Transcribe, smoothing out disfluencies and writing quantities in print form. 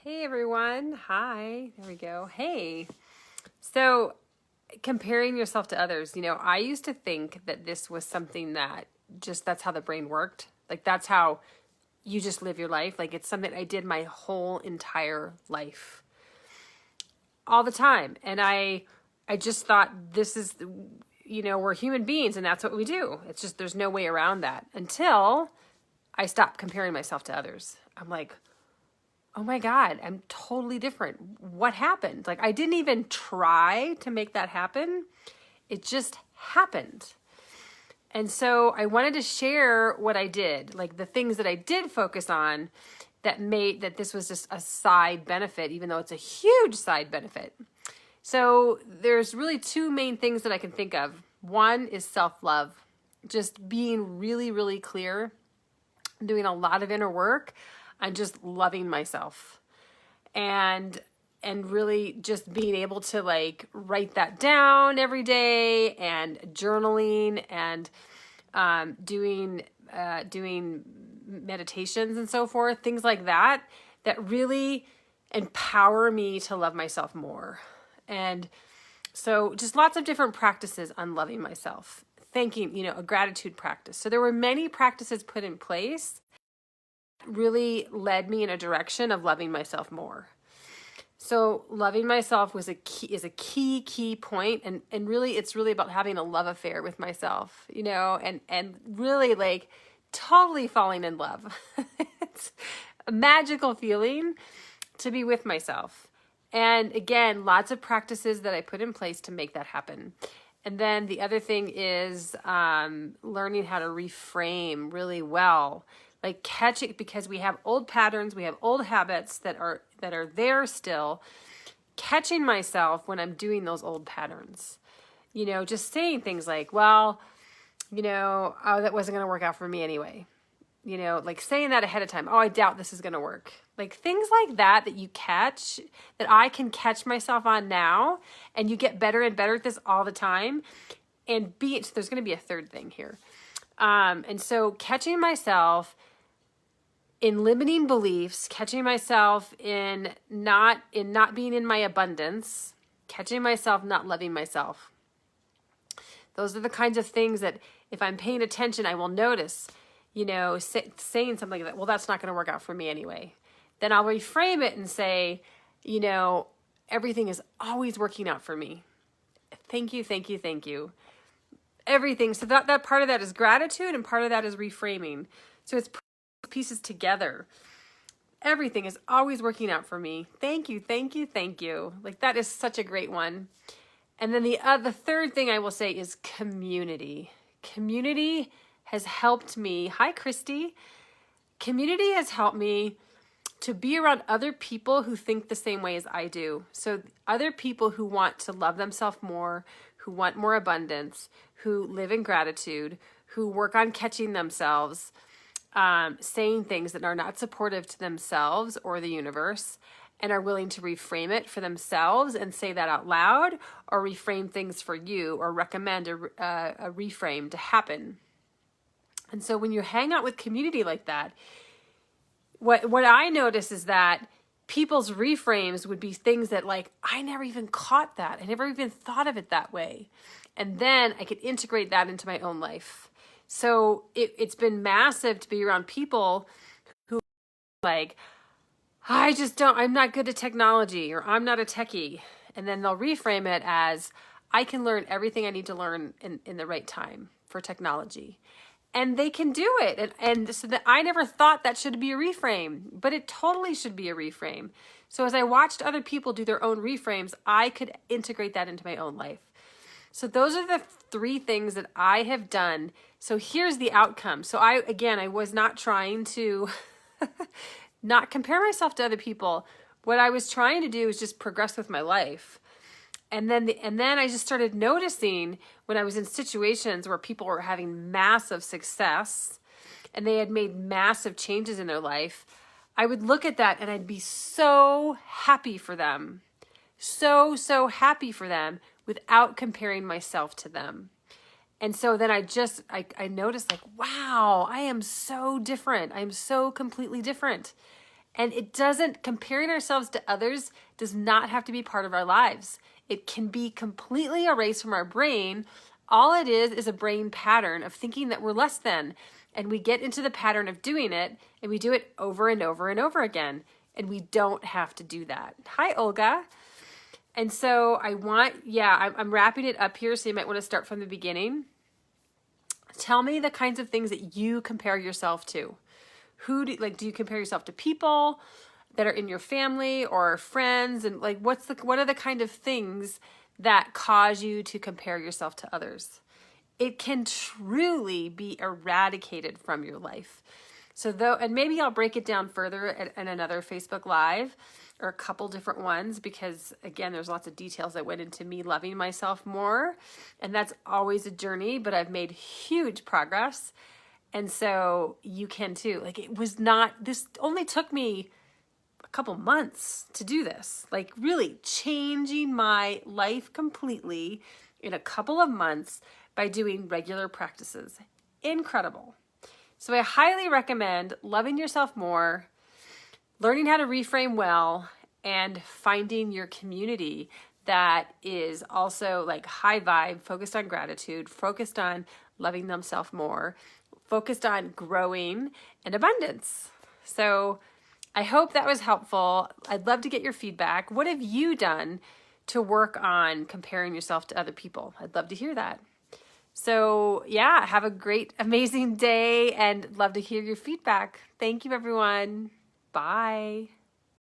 Hey everyone. Hi. There we go. Hey. So, comparing yourself to others, I used to think that this was something that just that's how the brain worked. Like that's how you just live your life. Like it's something I did my whole entire life. All the time. And I just thought this is we're human beings and that's what we do. It's just there's no way around that until I stopped comparing myself to others. I'm like, oh my God, I'm totally different. What happened? Like, I didn't even try to make that happen. It just happened. And so I wanted to share what I did, like the things that I did focus on that made that this was just a side benefit, even though it's a huge side benefit. So there's really two main things that I can think of. One is self-love, just being really, really clear, doing a lot of inner work. I'm just loving myself and really just being able to like write that down every day and journaling and doing meditations and so forth, things like that really empower me to love myself more. And so just lots of different practices on loving myself, thanking, a gratitude practice. So there were many practices put in place really led me in a direction of loving myself more. So loving myself is a key point. And really, it's really about having a love affair with myself, and really like totally falling in love. It's a magical feeling to be with myself. And again, lots of practices that I put in place to make that happen. And then the other thing is learning how to reframe really well. Like catch it, because we have old patterns, we have old habits that are there still. Catching myself when I'm doing those old patterns. Just saying things like, well, oh, that wasn't going to work out for me anyway. Like saying that ahead of time. Oh, I doubt this is going to work. Like things like that you catch, that I can catch myself on now, and you get better and better at this all the time. And there's going to be a third thing here. And so catching myself in limiting beliefs, catching myself in not being in my abundance, catching myself not loving myself. Those are the kinds of things that if I'm paying attention, I will notice, saying something like that, well, that's not going to work out for me anyway. Then I'll reframe it and say, everything is always working out for me. Thank you, thank you, thank you. Everything. So that part of that is gratitude and part of that is reframing. So it's pieces together. Everything is always working out for me. Thank you, thank you, thank you. Like that is such a great one. And then the third thing I will say is community. Community has helped me. Hi, Christy. Community has helped me to be around other people who think the same way as I do. So other people who want to love themselves more, who want more abundance, who live in gratitude, who work on catching themselves, saying things that are not supportive to themselves or the universe, and are willing to reframe it for themselves and say that out loud, or reframe things for you, or recommend a reframe to happen. And so when you hang out with community like that, what I notice is that people's reframes would be things that like, I never even caught that. I never even thought of it that way. And then I could integrate that into my own life. So it's been massive to be around people who like, I'm not good at technology, or I'm not a techie. And then they'll reframe it as, I can learn everything I need to learn in the right time for technology. And they can do it. And so that I never thought that should be a reframe, but it totally should be a reframe. So as I watched other people do their own reframes, I could integrate that into my own life. So those are the three things that I have done. So here's the outcome. So I was not trying to not compare myself to other people. What I was trying to do is just progress with my life. And then I just started noticing when I was in situations where people were having massive success and they had made massive changes in their life, I would look at that and I'd be so happy for them. So happy for them without comparing myself to them. And so then I noticed like, wow, I am so different. I'm so completely different. And comparing ourselves to others does not have to be part of our lives. It can be completely erased from our brain. All it is a brain pattern of thinking that we're less than. And we get into the pattern of doing it, and we do it over and over and over again. And we don't have to do that. Hi, Olga. And so I'm wrapping it up here, so you might want to start from the beginning. Tell me the kinds of things that you compare yourself to. Do you compare yourself to people that are in your family or friends? And what are the kind of things that cause you to compare yourself to others? It can truly be eradicated from your life. And maybe I'll break it down further in another Facebook Live or a couple different ones, because again, there's lots of details that went into me loving myself more. And that's always a journey, but I've made huge progress. And so you can too. This only took me a couple months to do this, really changing my life completely in a couple of months by doing regular practices. Incredible. So I highly recommend loving yourself more, learning how to reframe well, and finding your community that is also high vibe, focused on gratitude, focused on loving themselves more, focused on growing and abundance. So I hope that was helpful. I'd love to get your feedback. What have you done to work on comparing yourself to other people? I'd love to hear that. So have a great, amazing day, and love to hear your feedback. Thank you, everyone. Bye.